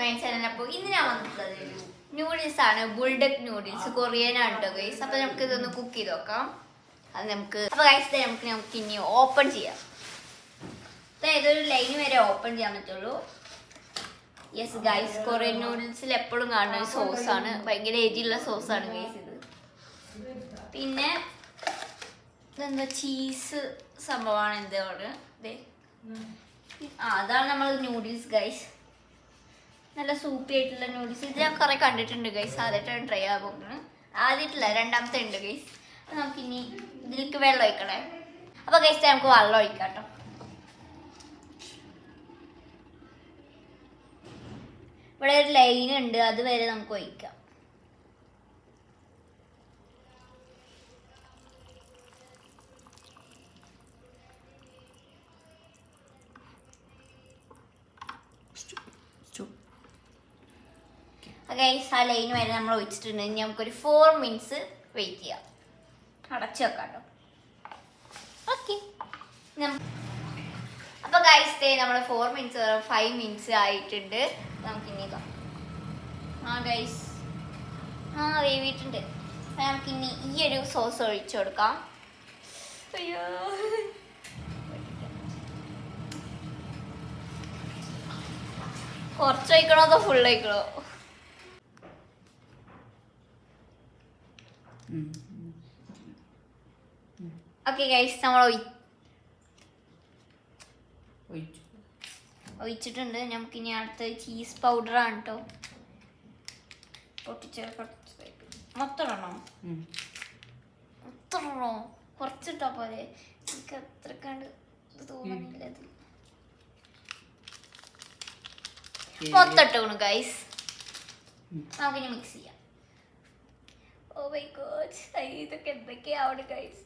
My channel. അപ്പോൾ ഇന്ന് ഞാൻ വന്നിട്ടുള്ളത് നൂഡിൽസ് ആണ്, ബുൾഡക് നൂഡിൽസ്, കൊറിയൻ ആണ് കേട്ടോ ഗൈസ്. അപ്പൊ നമുക്ക് ഇതൊന്ന് കുക്ക് ചെയ്ത് നോക്കാം. അത് നമുക്ക് അപ്പൊ ഗൈസ് നമുക്ക് ഇനി ഓപ്പൺ ചെയ്യാം. ഏതൊരു ലൈൻ വരെ ഓപ്പൺ ചെയ്യാൻ പറ്റുള്ളൂ. യെസ് ഗൈസ്, കൊറിയൻ നൂഡിൽസിൽ എപ്പോഴും കാണുന്ന ഒരു സോസാണ്, ഭയങ്കര എരിയുള്ള സോസാണ് ഗൈസ് ഇത്. പിന്നെ ഇതെന്താ ചീസ് സംഭവമാണ് എന്താണ് അതാണ് നമ്മൾ നൂഡിൽസ് ഗൈസ്. നല്ല സൂപ്പി ആയിട്ടുള്ള നൂഡിൽസ്. ഇത് ഞാൻ കുറെ കണ്ടിട്ടുണ്ട് ഗൈസ്, ആദ്യമായിട്ടാണ് ട്രൈ ചെയ്യാൻ പോകുന്നത്. ആദ്യമായിട്ടില്ല, രണ്ടാമത്തെ ഉണ്ട് ഗൈസ്. നമുക്കിനി ഇതിലേക്ക് വെള്ളം ഒഴിക്കണേ. അപ്പൊ ഗൈസ് നമുക്ക് വെള്ളം ഒഴിക്കാം കേട്ടോ. ഇവിടെ ഒരു ലൈൻ ഉണ്ട്, അതുവരെ നമുക്ക് ഒഴിക്കാം. ഗൈസ് ആ ലൈൻ വരെ നമ്മൾ ഒഴിച്ചിട്ടുണ്ട്. ഇനി നമുക്കൊരു 4 മിനിറ്റ്സ് വെയിറ്റ് ചെയ്യാം. അടച്ചു വെക്കാം കേട്ടോ. ഓക്കെ, അപ്പൊ ഗൈസ് നമ്മൾ 4 മിനിറ്റ്സ് 5 മിനിറ്റ്സ് ആയിട്ടുണ്ട്. നമുക്കിനി ഗൈസ് വേവിയിട്ടുണ്ട്. നമുക്കിനി ഈ ഒരു സോസ് ഒഴിച്ചു കൊടുക്കാം. അയ്യോ, കുറച്ച് ഒഴിക്കണോ അതോ ഫുൾ ഒഴിക്കണോ? ഓക്കെ ഗൈസ്, നമ്മൾ ഒഴിച്ചിട്ടുണ്ട്. നമുക്കിനി അടുത്ത ചീസ് പൗഡറാണ് കേട്ടോ. മൊത്തം ഇടണോ? കുറച്ചിട്ടാ പോലെ, എനിക്ക് അത്രക്കാണ്ട് തോന്നുന്നില്ല. അത് മൊത്തം ഇട്ടോണു ഗൈസ്. നമുക്കിനി മിക്സ് ചെയ്യാം. ഓ മൈ ഗോഡ്, ഇതൊക്കെ എന്തൊക്കെയാവണം ഗൈസ്.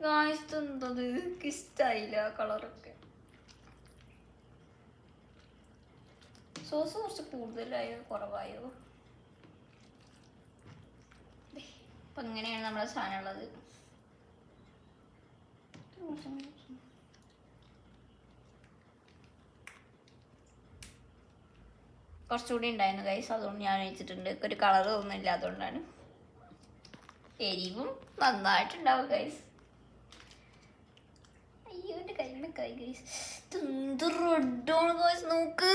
എനിക്ക് ഇഷ്ടായില്ല കളറൊക്കെ. സോസ് കുറച്ച് കൂടുതലായോ കുറവായോ? അപ്പൊ ഇങ്ങനെയാണ് നമ്മുടെ സാധനം ഉള്ളത്. കുറച്ചുകൂടി ഉണ്ടായിരുന്നു ഗൈസ്, അതുകൊണ്ട് ഞാൻ ഒഴിച്ചിട്ടുണ്ട്. ഒരു കളർ തോന്നുന്നില്ല, അതുകൊണ്ടാണ്. എരിവും നന്നായിട്ടുണ്ടാവും ഗൈസ്. അയ്യോ എൻ്റെ കൈമ കൈ ഗൈസ്, എന്ത് റെഡാണ് ഗൈസ്, നോക്ക്.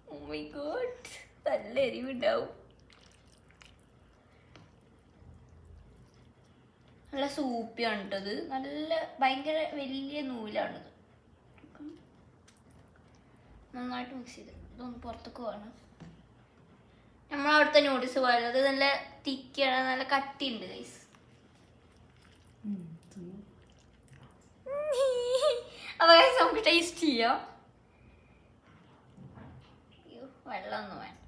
ഓ മൈ ഗോഡ്, നല്ല എരിവുണ്ടാവും. നല്ല സൂപ്പിയാണ് കേട്ടത്. നല്ല ഭയങ്കര വലിയ നൂലാണിത്. നന്നായിട്ട് മിക്സ് ചെയ്ത് ഇതൊന്ന് പുറത്തേക്ക് വേണം. നമ്മളവിടുത്തെ നൂഡിൽസ് പോലെ അത് നല്ല തിക്കാണ്, നല്ല കട്ടിയുണ്ട് ഗൈസ്. അപ്പൊ ഗൈസ് നമുക്ക് ടേസ്റ്റ് ചെയ്യാം. അയ്യോ, വെള്ളമൊന്നും വേണം.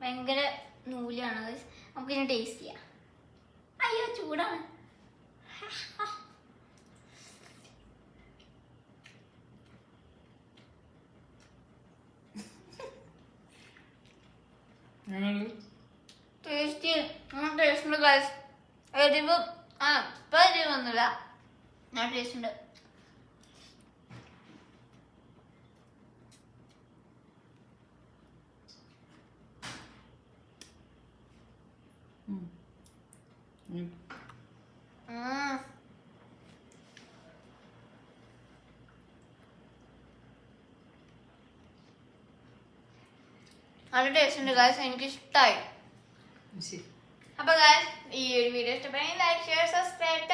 ഭയങ്കര നൂലാണ് ഗൈസ്. നമുക്കിനി ടേസ്റ്റ് ചെയ്യാം. അയ്യോ ചൂടാണ്. Taste guys. എരിവ് ഇപ്പൊ എരിവൊന്നുമില്ല, ഞാൻ ടേസ്റ്റ് ഉണ്ട്. നല്ല ടേസ്റ്റ് ഉണ്ട് ഗൈസ്, എനിക്ക് ഇഷ്ടമായി. അപ്പൊ ഗൈസ് ഈ ഒരു വീഡിയോ ഇഷ്ടപ്പെടുമെങ്കിൽ ലൈക്ക്, ഷെയർ, സബ്സ്ക്രൈബ്.